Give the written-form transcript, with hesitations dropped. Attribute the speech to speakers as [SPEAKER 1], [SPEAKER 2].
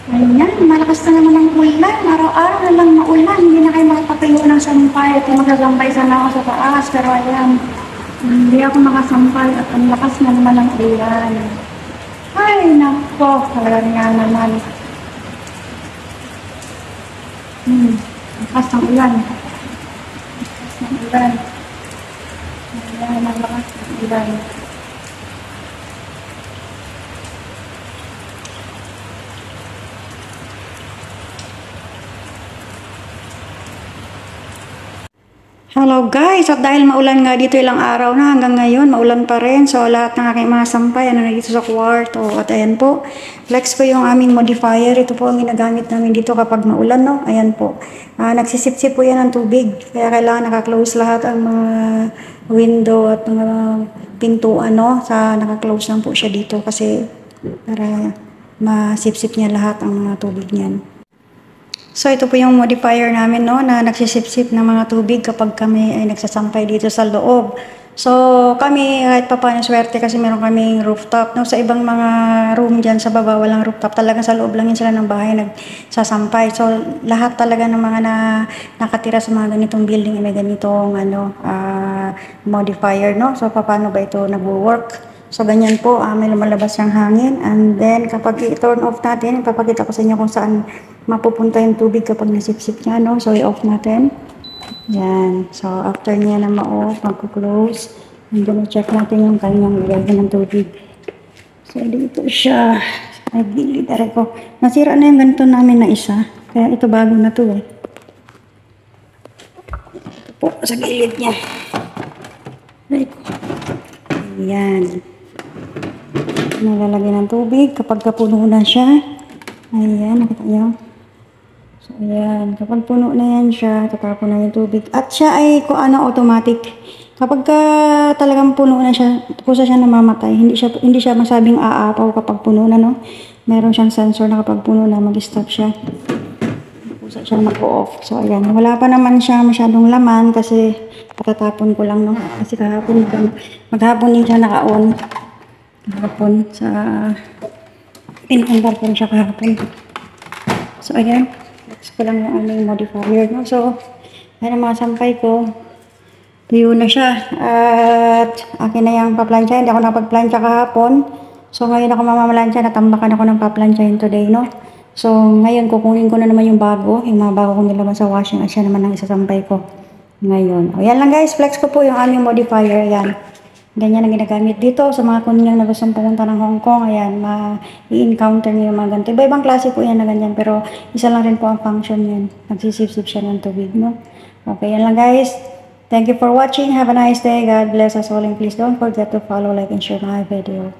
[SPEAKER 1] Ayan, malakas na naman ang ulan. Araw-araw na lang maulan. Hindi na kayo makapatuyo ng sampay at magagampay sana ako sa taas. Pero ayan, hindi ako makasampay at ang lakas na naman ang ulan. Ay, nako, talagang nga naman. Lakas ng ulan. Lakas ng ulan. Ayan, ang lakas ng ulan. Hello guys! At dahil maulan nga dito ilang araw na hanggang ngayon, maulan pa rin. So lahat ng aking mga sampay, ano na dito sa kwarto. At ayan po, flex ko yung aming modifier. Ito po ang ginagamit namin dito kapag maulan, no? Ayan po. Nagsisip-sip po yan ng tubig. Kaya kailangan nakaklose lahat ang mga window at mga pintuan, no? Nakaklose lang po siya dito kasi para masip-sip niya lahat ang mga tubig niyan. So ito po yung modifier namin, no, na nagsisip-sip ng mga tubig kapag kami ay nagsasampay dito sa loob. So kami kahit pa paano swerte kasi meron kaming rooftop, no. Sa ibang mga room diyan sa baba walang rooftop, talaga sa loob lang yun sila ng bahay nagsasampay. So lahat talaga ng mga nakatira sa mga ganitong building ay may ganitong modifier, no. So paano ba ito nagwo-work? So, ganyan po, may lumalabas yung hangin. And then, kapag i-turn off natin, ipapakita ko sa inyo kung saan mapupunta yung tubig kapag nasip-sip niya, no? So, i-off natin. Yan. So, after niya na ma-off, mag-close. And then, i-check natin yung kanyang lagyan ng tubig. So, dito siya. Ay, gilid. Aray ko. Nasira na yung ganito namin na isa. Kaya ito bago na to, eh. Ito po, sa gilid niya. Aray ko. Ayan. Nalalagay ng tubig kapag puno na siya. Ayan, nakita nyo. So, ayan. Kapag puno na yan siya, tatapon na yung tubig. At siya ay automatic. Kapag talagang puno na siya, kusa siya namamatay. Hindi siya masabing aapaw kapag puno na, no? Meron siyang sensor na kapag puno na, mag-stop siya. Kusa siya mag-off. So, ayan. Wala pa naman siya masyadong laman kasi patatapon ko lang, no? Kasi maghapon din siya naka-on. Kahapon sa pinundar ko siya kahapon. So ayan, flex ko lang yung aming modifier, no? So ayan ang mga sampay ko, tuyo na siya at akin na yung paplansya. Hindi ako nakapagplansya kahapon, so ngayon ako mamamalansya. Natambakan ako ng paplansyahin today, no? So ngayon kukunin ko na naman yung bago, yung mga bago kong nilabas sa washing at siya naman ang isasampay ko ngayon. O yan lang guys, flex ko po yung aming modifier. Yan, ganyan ang ginagamit dito sa mga kunyang na gustong pumunta ng Hong Kong. Ayan, i-encounter niyo yung mga ganito. Iba-ibang klase po yan na ganyan, pero isa lang rin po ang function yan. Nagsisip-sip siya ng tubig, no? Okay, yan lang guys. Thank you for watching. Have a nice day. God bless us all, and please don't forget to follow, like, and share my video.